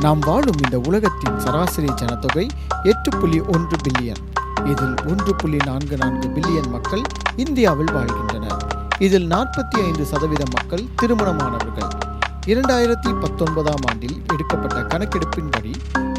நாம் வாழும் இந்த உலகத்தின் சராசரி ஜனத்தொகை 8.1 பில்லியன். இதில் 1.44 பில்லியன் மக்கள் இந்தியாவில் வாழ்கின்றனர். இதில் 45% மக்கள் திருமணமானவர்கள். 2019ஆம் ஆண்டில் எடுக்கப்பட்ட கணக்கெடுப்பின்படி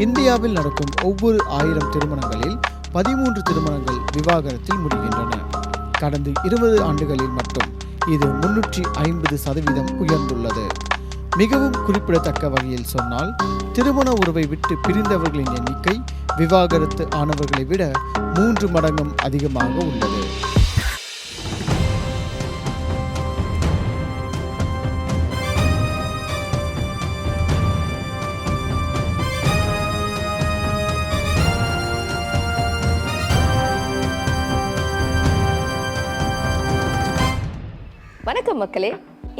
இந்தியாவில் நடக்கும் ஒவ்வொரு 1000 திருமணங்களில் 13 திருமணங்கள் விவாகரத்தில் முடிகின்றன. கடந்த 20 ஆண்டுகளில் மட்டும் இது 350% உயர்ந்துள்ளது. மிகவும் குறிப்பிடத்தக்க வகையில் சொன்னால், திருமண உறவை விட்டு பிரிந்தவர்களின் எண்ணிக்கை விவாகரத்து ஆனவர்களை விட 3 மடங்கும் அதிகமாக உள்ளது. வணக்கம் மக்களே.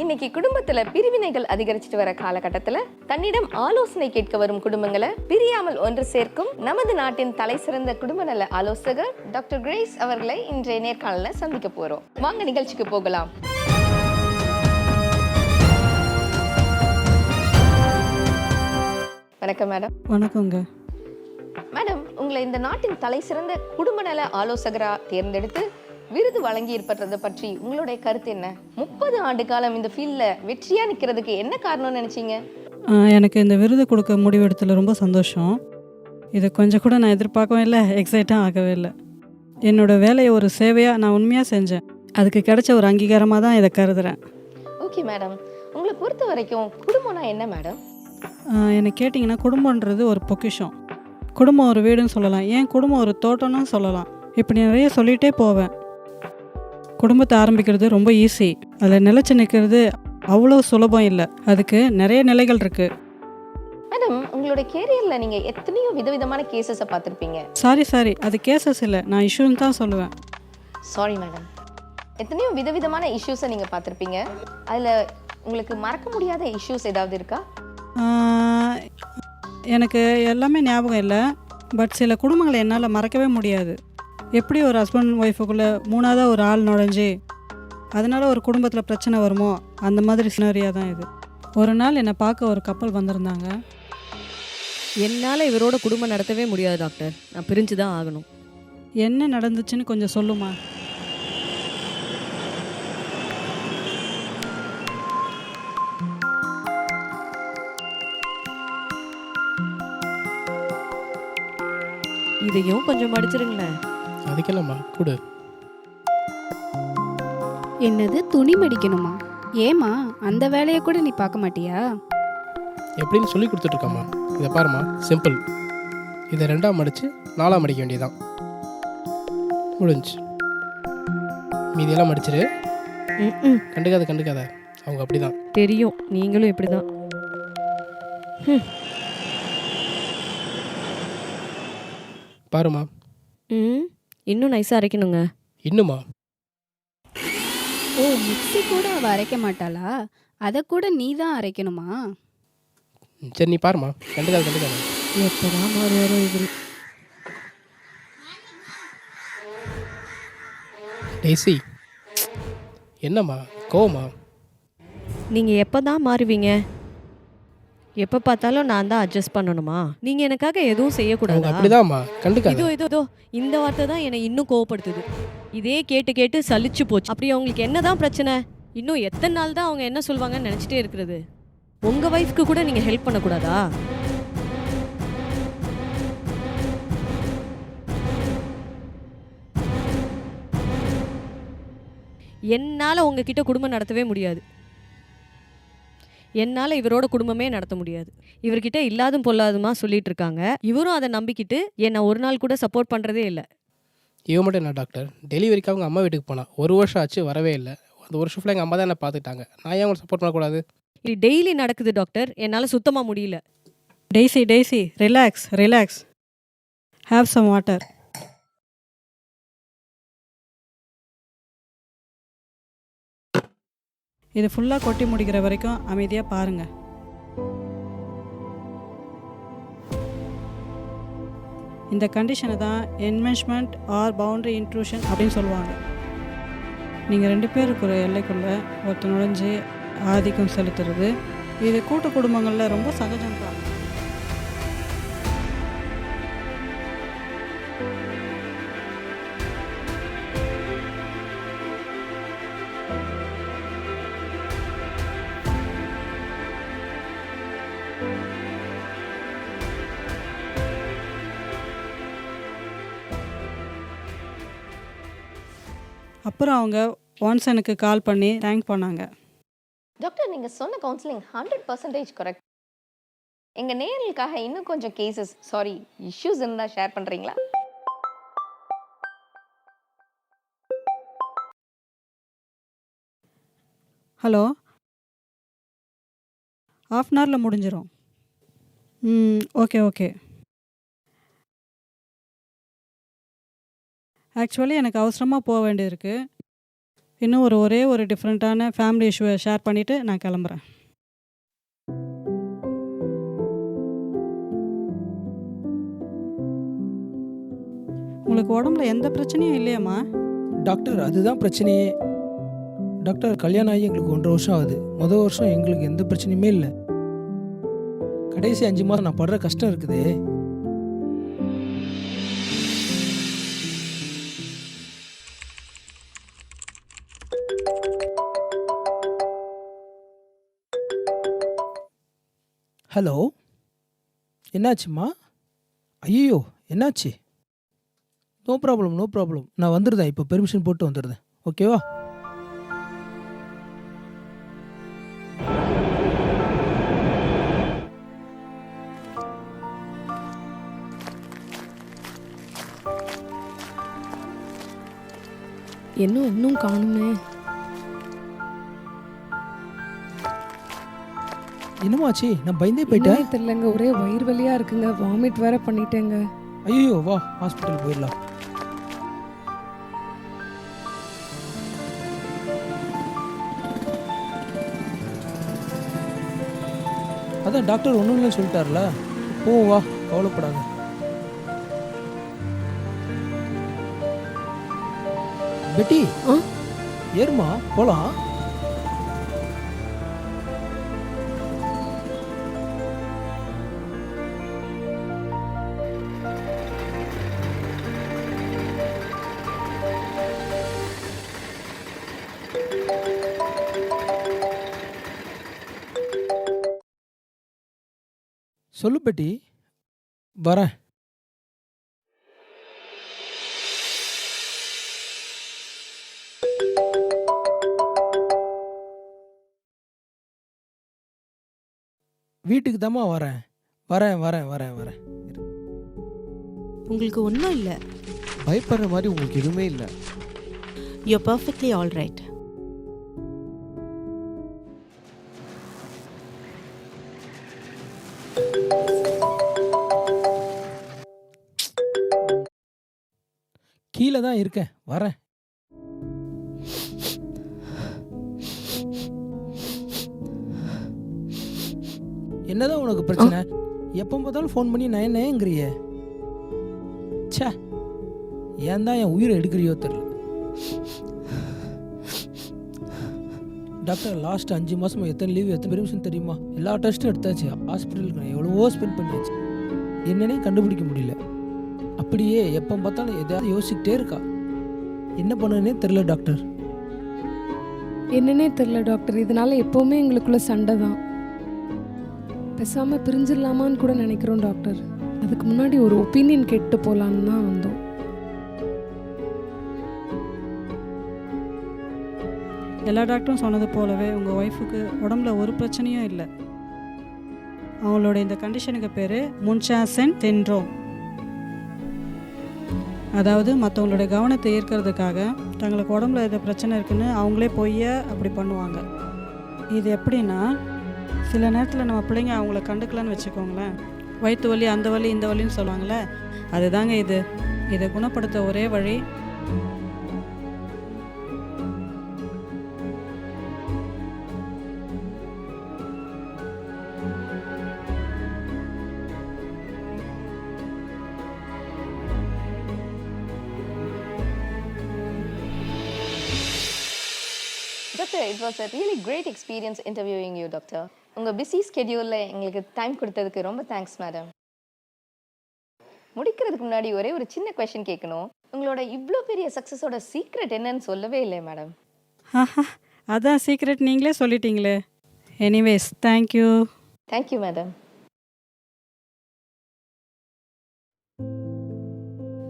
இன்னைக்கு குடும்பத்துல பிரிவினைகள் அதிகரிச்சுட்டு வர காலகட்டத்துல தன்னிடம் ஆலோசனை கேட்க வரும் குடும்பங்களை பிரியாமல் ஒன்று சேர்க்கும் நமது நாட்டின் தலை சிறந்த குடும்ப நல ஆலோசகர் டாக்டர் கிரேஸ் அவர்களை இன்றைய நேர்காணல சந்திக்க போறோம். வாங்க நிகழ்ச்சிக்கு போகலாம். வணக்கம் மேடம். வணக்கங்க மேடம், உங்களை இந்த நாட்டின் தலை சிறந்த குடும்ப நல ஆலோசகரா தேர்ந்தெடுத்து விருது வழங்கி இருப்பதை பற்றி உங்களுடைய கருத்து என்ன? 30 ஆண்டு காலம் இந்த ஃபீல்டில் வெற்றியா நிற்கிறதுக்கு என்ன காரணம்னு நினைச்சீங்க? எனக்கு இந்த விருது கொடுக்க முடிவெடுத்துல ரொம்ப சந்தோஷம். இதை கொஞ்சம் கூட நான் எதிர்பார்க்கவே இல்லை, எக்ஸைட்டாக ஆகவே இல்லை. என்னோடய வேலையை ஒரு சேவையாக நான் உண்மையாக செஞ்சேன். அதுக்கு கிடைச்ச ஒரு அங்கீகாரமாக தான் இதை கருதுகிறேன். ஓகே மேடம், உங்களை பொறுத்த வரைக்கும் குடும்பம்னா என்ன மேடம்? என்னை கேட்டிங்கன்னா, குடும்பன்றது ஒரு பொக்கிஷம். குடும்பம் ஒரு வீடுன்னு சொல்லலாம், ஏன் குடும்பம் ஒரு தோட்டம்னு சொல்லலாம். இப்படி நிறைய சொல்லிகிட்டே போவேன். குடும்பத்தை ஆரம்பிக்கிறது ரொம்ப ஈஸி, அதில் நிலைச்சு நிற்கிறது அவ்வளோ சுலபம் இல்லை. அதுக்கு நிறைய நிலைகள் இருக்குது. மேடம், உங்களோட கேரியரில் நீங்கள் எத்தனையோ விதவிதமான கேசஸை பார்த்துருப்பீங்க. சாரி, அது கேசஸ் இல்லை, நான் இஷ்யூன்னு தான் சொல்லுவேன். Sorry madam. எத்தனையோ விதவிதமான இஷ்யூஸை நீங்கள் பார்த்துருப்பீங்க. அதில் உங்களுக்கு மறக்க முடியாத இஷ்யூஸ் ஏதாவது இருக்கா? எனக்கு எல்லாமே ஞாபகம் இல்லை, பட் சில குடும்பங்களை என்னால் மறக்கவே முடியாது. எப்படி ஒரு ஹஸ்பண்ட் ஒய்ஃபுக்குள்ளே 3ஆவது ஒரு ஆள் நுழைஞ்சி அதனால் ஒரு குடும்பத்தில் பிரச்சனை வருமோ, அந்த மாதிரி சினரியா தான் இது. ஒரு நாள் என்னை பார்க்க ஒரு கப்பல் வந்திருந்தாங்க. என்னால் இவரோட குடும்பம் நடத்தவே முடியாது டாக்டர், நான் பிரிஞ்சு தான் ஆகணும். என்ன நடந்துச்சுன்னு கொஞ்சம் சொல்லுமா? இதையும் கொஞ்சம் மடிச்சிருங்களேன். அதுக்கெல்லாமா கொடு. என்னது, துணி மடிக்கணுமா? ஏமா, அந்த வேலையை கூட நீ பார்க்க மாட்டியா? எப்படின்னு சொல்லி கொடுத்துட்ருக்காம்மா. இதை பாருமா, சிம்பிள். இதை 2ஆக மடித்து 4ஆக மடிக்க வேண்டியதான். முடிஞ்சு. மீதியெல்லாம் மடிச்சிரு. கண்டுக்காத, அவங்க அப்படி தான். தெரியும், நீங்களும் இப்படி தான். பாருமா. இன்னும் நைஸாக அரைக்கணுங்க. இன்னுமா? ஓ, மிக்ஸி கூட அவ அரைக்க மாட்டாளா? அதை கூட நீ தான் அரைக்கணுமா? சரி, நீ பாருமா. கண்டுக்காத. எப்போதான் மாறுவாரோ இவரு. டேசி, என்னம்மா கோவமா? நீங்கள் எப்போ தான் மாறுவீங்க? எப்போ பார்த்தாலும் நான் தான் அட்ஜஸ்ட் பண்ணணுமா? நீங்கள் எனக்காக எதுவும் செய்யக்கூடாது. அப்படிதான்மா, கண்டுக்காத. இதோ இந்த வார்த்தை தான் என்னை இன்னும் கோவப்படுத்துது. இதே கேட்டு சலிச்சு போச்சு. அப்படி அவங்களுக்கு என்னதான் பிரச்சனை? இன்னும் எத்தனை நாள் தான் அவங்க என்ன சொல்லுவாங்கன்னு நினச்சிட்டே இருக்கிறது? உங்கள் ஒய்ஃப்க்கு கூட நீங்கள் ஹெல்ப் பண்ணக்கூடாதா? என்னால் உங்ககிட்ட குடும்பம் நடத்தவே முடியாது. என்னால் இவரோட குடும்பமே நடத்த முடியாது. இவர்கிட்ட இல்லாதும் பொல்லாதுமா சொல்லிட்டு இருக்காங்க. இவரும் அதை நம்பிக்கிட்டு என்னை ஒரு நாள் கூட சப்போர்ட் பண்ணுறதே இல்லை. இவன் மட்டும் என்ன டாக்டர், டெலிவரிக்கு அவங்க அம்மா வீட்டுக்கு போனான். 1 வருஷம் ஆச்சு, வரவே இல்லை. அந்த 1 வருஷம் ஃபுல்லாக எங்கள் அம்மா தான் என்ன பார்த்துட்டாங்க. நான் ஏன் அவங்களை சப்போர்ட் பண்ணக்கூடாது? இது டெய்லி நடக்குது டாக்டர், என்னால் சுத்தமாக முடியல. Daisy, relax. Have some water. இது ஃபுல்லாக கொட்டி முடிக்கிற வரைக்கும் அமைதியாக பாருங்கள். இந்த கண்டிஷனை தான் என்மென்ச்மெண்ட் ஆர் பவுண்டரி இன்ட்ரூஷன் அப்படின்னு சொல்லுவாங்க. நீங்கள் 2 பேருக்கு ஒரு எல்லைக்குள்ளே ஒருத்தர் நுழைஞ்சு ஆதிக்கம் செலுத்துறது, இது கூட்டு குடும்பங்களில் ரொம்ப சகஜம்தான். அப்புறம் அவங்க ஒன்ஸ் எனக்கு கால் பண்ணி தேங்க் பண்ணாங்க. டாக்டர், நீங்க சொன்ன கவுன்சிலிங் 100% கரெக்ட். எங்க நேயர்களுக்காக இன்னும் கொஞ்சம் கேசஸ் இஷ்யூஸ் இருந்தா ஷேர் பண்றீங்களா? ஹலோ, ½ அன் ஹவரில் முடிஞ்சிடும். Okay okay. ஆக்சுவலி எனக்கு அவசரமாக போக வேண்டியிருக்கு. இன்னும் ஒரே ஒரு டிஃப்ரெண்ட்டான ஃபேமிலி இஷ்யூவை ஷேர் பண்ணிவிட்டு நான் கிளம்புறேன். உங்களுக்கு உடம்புல எந்த பிரச்சனையும் இல்லையாம்மா? டாக்டர் அதுதான் பிரச்சனையே. டாக்டர் கல்யாணம் ஆகி எங்களுக்கு 1.5 வருஷம் ஆகுது. முதல் வருஷம் எங்களுக்கு எந்த பிரச்சனையுமே இல்லை. கடைசி 5 மாதம் நான் படுற கஷ்டம் இருக்குதே. ஹலோ, என்னாச்சும்மா? ஐயோ, என்னாச்சு? No problem. நான் வந்துடுறேன். இப்போ பெர்மிஷன் போட்டு வந்துடுறேன். ஓகேவா? இன்னும் காணுமே. என்னமாச்சு? நான் பயந்தே போயிட்டேன். தெரியலங்க, ஒரே வயிறு வலியா இருக்குங்க. வாமிட் வேற பண்ணிட்டேங்க. ஐயோ, வா ஹாஸ்பிட்டல் போயிடலாம். அதான் டாக்டர் ஒன்றும் இல்லைன்னு சொல்லிட்டார்ல. போவோம், வா, கவலைப்படாத. பெட்டி, ஏறுமா, போலாம். சொல்லு பெட்டி, வரேன். வீட்டுக்கு தாம்மா வரேன். உங்களுக்கு ஒன்றும் இல்லை. பயப்படுற மாதிரி உங்களுக்கு எதுவுமே இல்லை. You perfectly all right. கீழே தான் இருக்கேன், வரேன். என்னதான் உனக்கு பிரச்சனை? எப்போ பார்த்தாலும் ஃபோன் பண்ணி நயங்கிறிய. ச்சே, ஏன் தான் என் உயிரை எடுக்கிறியோ தெரியல. டாக்டர், லாஸ்ட் 5 மாசமா எத்தனை லீவ், எத்தனை பெர்மிஷன் தெரியுமா? எல்லா டெஸ்ட்டும் எடுத்தாச்சு. ஹாஸ்பிட்டலுக்கு நான் எவ்வளவோ ஸ்பெண்ட் பண்ணியாச்சு. என்னன்னே கண்டுபிடிக்க முடியல. அப்படியே எப்போ பார்த்தாலும் எதாவது யோசிக்கிட்டே இருக்கா. என்ன பண்ணுன்னே தெரியல டாக்டர். என்னன்னே தெரியல டாக்டர். இதனால எப்பவுமே எங்களுக்குள்ள சண்டை தான். பேசாம பிரிஞ்சிடலாமான்னு கூட நினைக்கிறோம் டாக்டர். அதுக்கு முன்னாடி ஒரு ஒப்பீனியன் கேட்டு போலான்னு தான் வந்தோம். எல்லா டாக்டரும் சொன்னது போலவே உங்கள் ஒய்ஃபுக்கு உடம்புல ஒரு பிரச்சனையும் இல்லை. அவங்களோட இந்த கண்டிஷனுக்கு பேர் முன்ஷாசன் சிண்ட்ரோம். அதாவது மற்றவங்களோட கவனத்தை ஈர்க்கிறதுக்காக தங்களுக்கு உடம்புல எது பிரச்சனை இருக்குன்னு அவங்களே அப்படி பண்ணுவாங்க. இது எப்படின்னா, சில நேரத்தில் நம்ம பிள்ளைங்க அவங்கள கண்டுக்கலான்னு வச்சுக்கோங்களேன். வயிற்று வலி, அந்த வலி, இந்த வலின்னு சொல்லுவாங்களே, அதுதாங்க இது. இதை குணப்படுத்த ஒரே வழி doctor, it was a really great experience interviewing you, doctor. உங்கள் பிஸி ஸ்கெடியூலில் எங்களுக்கு டைம் கொடுத்ததுக்கு ரொம்ப தேங்க்ஸ் மேடம். முடிக்கிறதுக்கு முன்னாடி ஒரே ஒரு சின்ன கொஷின் கேட்கணும். உங்களோட இவ்வளோ பெரிய சக்ஸஸோட சீக்ரெட் என்னன்னு சொல்லவே இல்லை மேடம். அதான் சீக்ரெட் நீங்களே சொல்லிட்டீங்களே. Anyways, thank you. Thank you madam.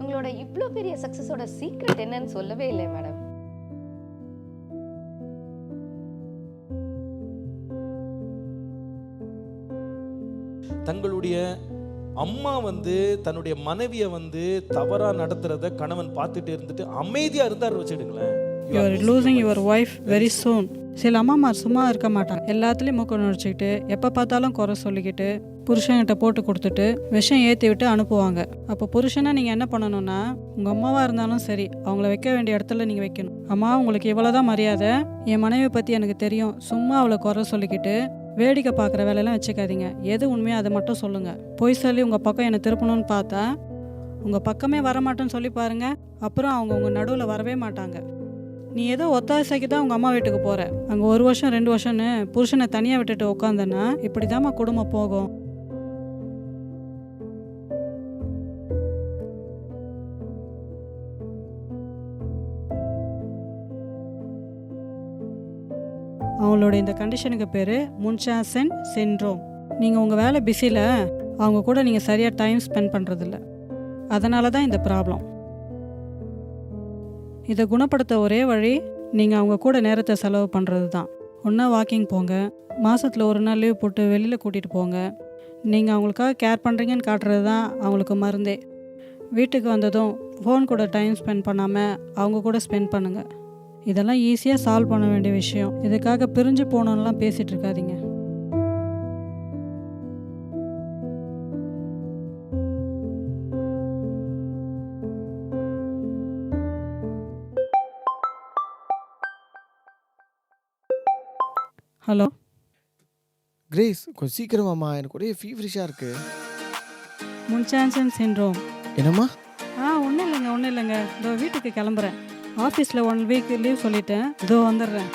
உங்களோட இவ்வளோ பெரிய சக்ஸஸோட சீக்ரெட் என்னன்னு சொல்லவே இல்லை மேடம். தங்களுடைய அம்மா வந்து தன்னுடைய மனைவியை வந்து தவறா நடத்துறத கணவன் பார்த்துட்டு இருந்துட்டு அமைதியா இருந்தார் வச்சுடுங்களேன். You are losing your wife very soon. சில அம்மாமார் சும்மா இருக்க மாட்டாங்க, எல்லாத்துலேயும் மூக்க நுழைச்சிக்கிட்டு எப்போ பார்த்தாலும் குறை சொல்லிக்கிட்டு புருஷன்கிட்ட போட்டு கொடுத்துட்டு விஷம் ஏற்றி விட்டு அனுப்புவாங்க. அப்போ புருஷனை நீங்கள் என்ன பண்ணணும்னா, உங்கள் அம்மாவாக இருந்தாலும் சரி, அவங்கள வைக்க வேண்டிய இடத்துல நீங்கள் வைக்கணும். அம்மா உங்களுக்கு இவ்வளோதான் மரியாதை, என் மனைவியை பற்றி எனக்கு தெரியும், சும்மா அவளை குறை சொல்லிக்கிட்டு வேடிக்கை பார்க்குற வேலையெல்லாம் வச்சுக்காதீங்க. எது உண்மையோ அதை மட்டும் சொல்லுங்கள். பொய் சொல்லி உங்கள் பக்கம் என்னை திருப்பணும்னு பார்த்தா உங்கள் பக்கமே வரமாட்டேன்னு சொல்லி பாருங்கள். அப்புறம் அவங்க உங்கள் நடுவில் வரவே மாட்டாங்க. நீ ஏதோ ஒத்தாசைக்கு தான் உங்கள் அம்மா வீட்டுக்கு போகிற, அங்கே 1 வருஷம் 2 வருஷம்னு புருஷனை தனியாக விட்டுட்டு உட்காந்தன்னா இப்படி தாம்மா குடும்பம் போகும். அவங்களோட இந்த கண்டிஷனுக்கு பேர் முன்ஷாசன் சிண்ட்ரோம். நீங்கள் உங்கள் வேலை பிஸியில் அவங்க கூட நீங்கள் சரியாக டைம் ஸ்பெண்ட் பண்ணுறதில்ல, அதனால தான் இந்த ப்ராப்ளம். இதை குணப்படுத்த ஒரே வழி நீங்கள் அவங்க கூட நேரத்தை செலவு பண்ணுறது தான். ஒன்றா வாக்கிங் போங்க, மாதத்தில் 1 நாள் லீவ் போட்டு வெளியில் கூட்டிகிட்டு போங்க. நீங்கள் அவங்களுக்காக கேர் பண்ணுறீங்கன்னு காட்டுறது தான் அவங்களுக்கு மருந்தே. வீட்டுக்கு வந்ததும் ஃபோன் கூட டைம் ஸ்பெண்ட் பண்ணாமல் அவங்க கூட ஸ்பெண்ட் பண்ணுங்கள். இதெல்லாம் ஈஸியாக சால்வ் பண்ண வேண்டிய விஷயம். இதுக்காக பிரிஞ்சு போகணுன்னெலாம் பேசிகிட்டு இருக்காதீங்க. ஹலோ கிரேஸ், கொஞ்சம் சீக்கிரமாம்மா, எனக்கு ஒரே ஃபீவரிஷாக இருக்கு. முன்ஷாசன் சிண்ட்ரோம். என்னம்மா? ஒன்றும் இல்லைங்க. இதோ வீட்டுக்கு கிளம்புறேன். ஆஃபீஸில் 1 வீக் லீவ் சொல்லிட்டேன், இதோ வந்துடுறேன்.